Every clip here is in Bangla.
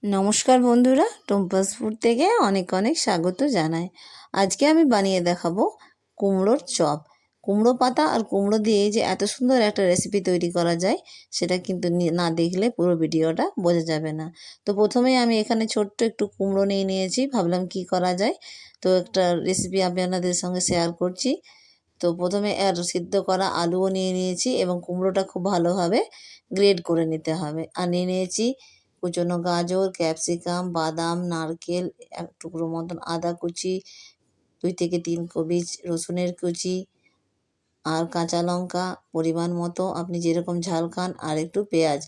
নমস্কার বন্ধুরা, টুম্পাস ফুড থেকে অনেক অনেক স্বাগত জানাই। আজকে আমি বানিয়ে দেখাবো কুমড়োর চপ। কুমড়ো পাতা আর কুমড়ো দিয়ে যে এত সুন্দর একটা রেসিপি তৈরি করা যায় সেটা কিন্তু না দেখলে পুরো ভিডিওটা বোঝা যাবে না। তো প্রথমেই আমি এখানে ছোট্ট একটু কুমড়ো নিয়ে নিয়েছি, ভাবলাম কি করা যায়, তো একটা রেসিপি আমি আপনাদের সঙ্গে শেয়ার করছি। তো প্রথমে আর সিদ্ধ করা আলুও নিয়ে নিয়েছি এবং কুমড়োটা খুব ভালোভাবে গ্রেড করে নিতে হবে। আর নিয়ে নিয়েছি কুচনো গাজর, ক্যাপসিকাম, বাদাম, নারকেল, এক টুকরো মতন আদা কুচি, 2 থেকে 3 কোয়া রসুনের কুচি, আর কাঁচা লঙ্কা পরিমাণ মতো আপনি যেরকম ঝাল খান, আর একটু পেঁয়াজ।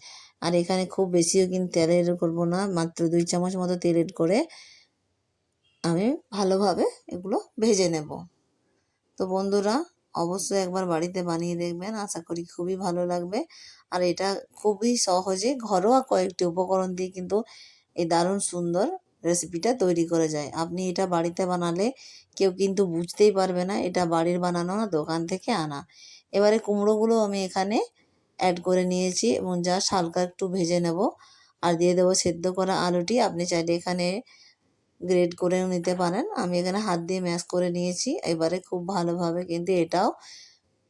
আর এখানে খুব বেশিও কিন্তু তেল এড করবো না, মাত্র 2 চামচ মতো তেল এড করে আমি ভালোভাবে এগুলো ভেজে নেব। তো বন্ধুরা, অবশ্যই একবার বাড়িতে বানিয়ে দেখবেন, আশা করি খুবই ভালো লাগবে। আর এটা খুবই সহজে ঘরোয়া কয়েকটি উপকরণ দিয়ে কিন্তু এই দারুণ সুন্দর রেসিপিটা তৈরি করে যায়। আপনি এটা বাড়িতে বানালে কেউ কিন্তু বুঝতেই পারবে না এটা বাড়ির বানানো না দোকান থেকে আনা। এবারে কুমড়োগুলো আমি এখানে অ্যাড করে নিয়েছি এবং জাস্ট হালকা একটু ভেজে নেব। আর দিয়ে দেবো সেদ্ধ করা আলুটি। আপনি চাইলে এখানে গ্রেড করেও নিতে পারেন, আমি এখানে হাত দিয়ে ম্যাশ করে নিয়েছি। এবারে খুব ভালোভাবে কিন্তু এটাও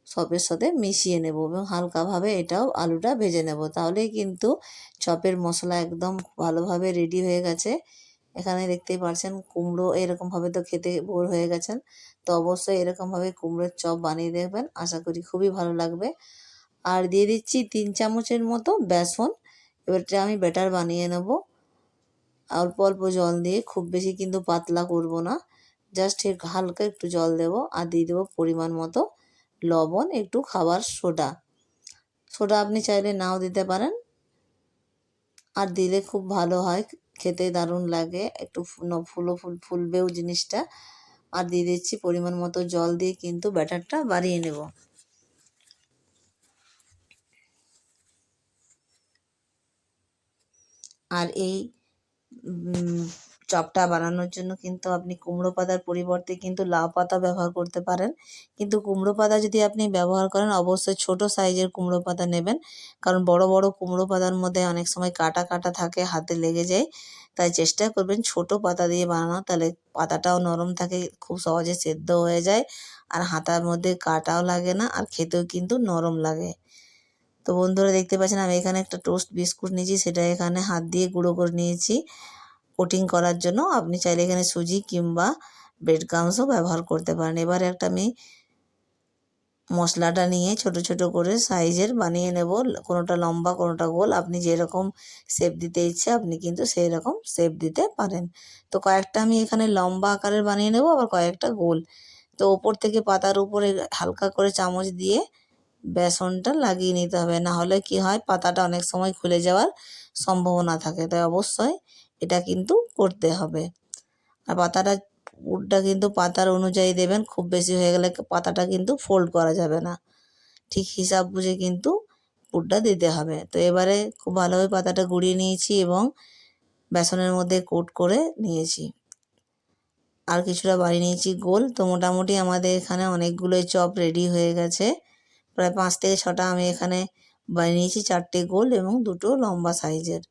চপের সাথে মিশিয়ে নেব এবং হালকাভাবে এটাও আলুটা ভেজে নেব, তাহলেই কিন্তু চপের মশলা একদম ভালোভাবে রেডি হয়ে গেছে। এখানে দেখতেই পাচ্ছেন কুমড়ো এরকমভাবে তো খেতে বোর হয়ে গেছেন, তো অবশ্যই এরকমভাবে কুমড়োর চপ বানিয়ে দেখবেন, আশা করি খুবই ভালো লাগবে। আর দিয়ে দিচ্ছি 3 চামচের মতো বেসন। এবারটা আমি ব্যাটার বানিয়ে নেব অল্প অল্প জল দিয়ে, খুব বেশি কিন্তু পাতলা করব না, জাস্ট হালকা একটু জল দেব। আর দিয়ে দেবো পরিমাণ মতো লবণ, একটু খাবার সোডা আপনি চাইলে নাও দিতে পারেন, আর দিলে খুব ভালো হয়, খেতে দারুণ লাগে, একটু ফুলবেও জিনিসটা। আর দিয়ে দিচ্ছি পরিমাণ মতো জল দিয়ে কিন্তু ব্যাটারটা বাড়িয়ে নেব। আর এই চপটা বানানোর জন্য কিন্তু আপনি কুমড়ো পাতার পরিবর্তে কিন্তু লাউ পাতা ব্যবহার করতে পারেন। কিন্তু কুমড়ো পাতা যদি আপনি ব্যবহার করেন, অবশ্যই ছোট সাইজের কুমড়ো পাতা নেবেন, কারণ বড় বড় কুমড়ো পাতার মধ্যে অনেক সময় কাটা কাটা থাকে, হাতে লেগে যায়। তাই চেষ্টা করবেন ছোট পাতা দিয়ে বানানো, তাহলে পাতাটাও নরম থাকে, খুব সহজে সেদ্ধ হয়ে যায়, আর হাতার মধ্যে কাটাও লাগে না, আর খেতেও কিন্তু নরম লাগে। তো বন্ধুরা, দেখতে পাচ্ছেন আমি এখানে একটা টোস্ট বিস্কুট নিয়েছি, সেটা এখানে হাত দিয়ে গুঁড়ো করে নিয়েছি কোটিং করার জন্য। আপনি চাইলে এখানে সুজি কিংবা ব্রেড ক্রাম্বসও ব্যবহার করতে পারেন। এবারে একটা আমি মশলাটা নিয়ে ছোট ছোট করে সাইজের বানিয়ে নেব, কোনোটা লম্বা কোনোটা গোল, আপনি যেরকম শেপ দিতে ইচ্ছে আপনি কিন্তু সেই রকম শেপ দিতে পারেন। তো কয়েকটা আমি এখানে লম্বা আকারের বানিয়ে নেব, আবার কয়েকটা গোল। তো ওপর থেকে পাতার উপরে হালকা করে চামচ দিয়ে বেসনটা লাগিয়ে নিতে হবে, না হলে কি হয় পাতাটা অনেক সময় খুলে যাওয়ার সম্ভাবনা থাকে, তাই অবশ্যই এটা কিন্তু করতে হবে। আর পাতাটা পুরটা কিন্তু পাতার অনুযায়ী দেবেন, খুব বেশি হয়ে গেলে পাতাটা কিন্তু ফোল্ড করা যাবে না, ঠিক হিসাব বুঝে কিন্তু পুরটা দিতে হবে। তো এবারে খুব ভালোভাবে পাতাটা গুঁড়িয়ে নিয়েছি এবং বেসনের মধ্যে কোট করে নিয়েছি, আর কিছুটা বাড়িয়ে নিয়েছি গোল। তো মোটামুটি আমাদের এখানে অনেকগুলোই চপ রেডি হয়ে গেছে, প্রায় 5 থেকে 6টা আমি এখানে বানিয়েছি, 4টে গোল এবং 2টো লম্বা সাইজের।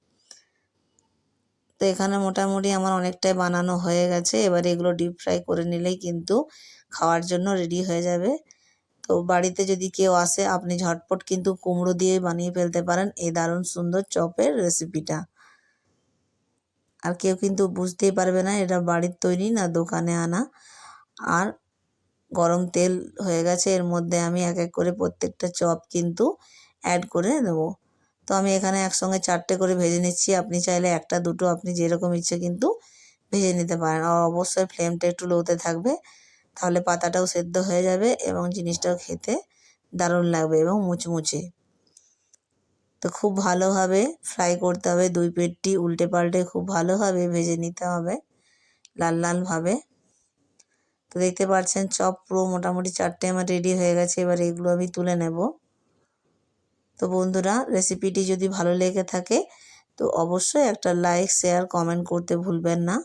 তো এখানে মোটামুটি আমার অনেকটাই বানানো হয়ে গেছে। এবারে এগুলো ডিপ ফ্রাই করে নিলেই কিন্তু খাওয়ার জন্য রেডি হয়ে যাবে। তো বাড়িতে যদি কেউ আসে, আপনি ঝটপট কিন্তু কুমড়ো দিয়ে বানিয়ে ফেলতে পারেন এই দারুণ সুন্দর চপের রেসিপিটা। আর কেউ কিন্তু বুঝতেই পারবে না এটা বাড়ির তৈরি না দোকানে আনা। আর গরম তেল হয়ে গেছে, এর মধ্যে আমি এক এক করে প্রত্যেকটা চপ কিন্তু অ্যাড করে দেবো। তো আমি এখানে একসঙ্গে 4টে করে ভেজে নিচ্ছি, আপনি চাইলে 1টা 2টো আপনি যেরকম ইচ্ছে কিন্তু ভেজে নিতে পারেন। আর অবশ্যই ফ্লেমটা একটু লোতে থাকবে, তাহলে পাতাটাও সেদ্ধ হয়ে যাবে এবং জিনিসটাও খেতে দারুণ লাগবে এবং মুচমুচে। তো খুব ভালোভাবে ফ্রাই করতে হবে, 2 পিঠটি উল্টে পাল্টে খুব ভালোভাবে ভেজে নিতে হবে লাল লালভাবে। তো দেখতে পাচ্ছেন চপ পুরো মোটামুটি 4টে আমার রেডি হয়ে গেছে, এবার এগুলো আমি তুলে নেব। তো বন্ধুরা, রেসিপিটি যদি ভালো লেগে থাকে তো অবশ্যই একটা লাইক শেয়ার কমেন্ট করতে ভুলবেন না।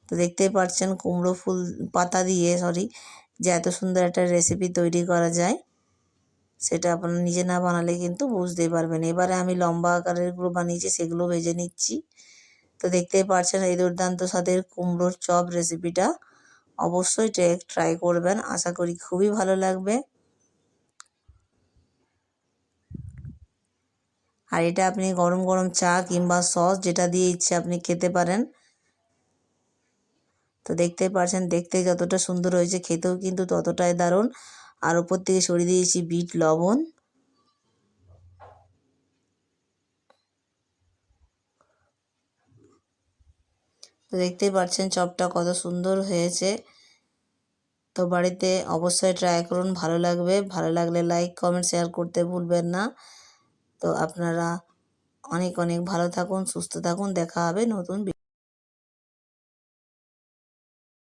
তো দেখতেই পাচ্ছেন কুমড়ো ফুল পাতা দিয়ে যে এত সুন্দর একটা রেসিপি তৈরি করা যায়, সেটা আপনারা নিজে না বানালে কিন্তু বুঝতেই পারবেন। এবারে আমি লম্বা আকারেরগুলো বানিয়েছি, সেগুলো ভেজে নিচ্ছি। তো দেখতেই পারছেন এই দুর্দান্ত স্বাদের কুমড়োর চপ রেসিপিটা অবশ্যই ট্রাই করবেন, আশা করি খুবই ভালো লাগবে। আর এটা আপনি গরম গরম চা কিংবা সস যেটা দিয়ে ইচ্ছে আপনি খেতে পারেন। তো দেখতেই পারছেন দেখতে যতটা সুন্দর হয়েছে খেতেও কিন্তু ততটাই দারুণ। আর উপর থেকে ছড়িয়ে দিয়েছি বিট লবণ। তো দেখতেই পাচ্ছেন চপটা কত সুন্দর হয়েছে। তো বাড়িতে অবশ্যই ট্রাই করুন, ভালো লাগবে। ভালো লাগলে লাইক কমেন্ট শেয়ার করতে ভুলবেন না। তো আপনারা অনেক অনেক ভালো থাকুন, সুস্থ থাকুন, দেখা হবে নতুন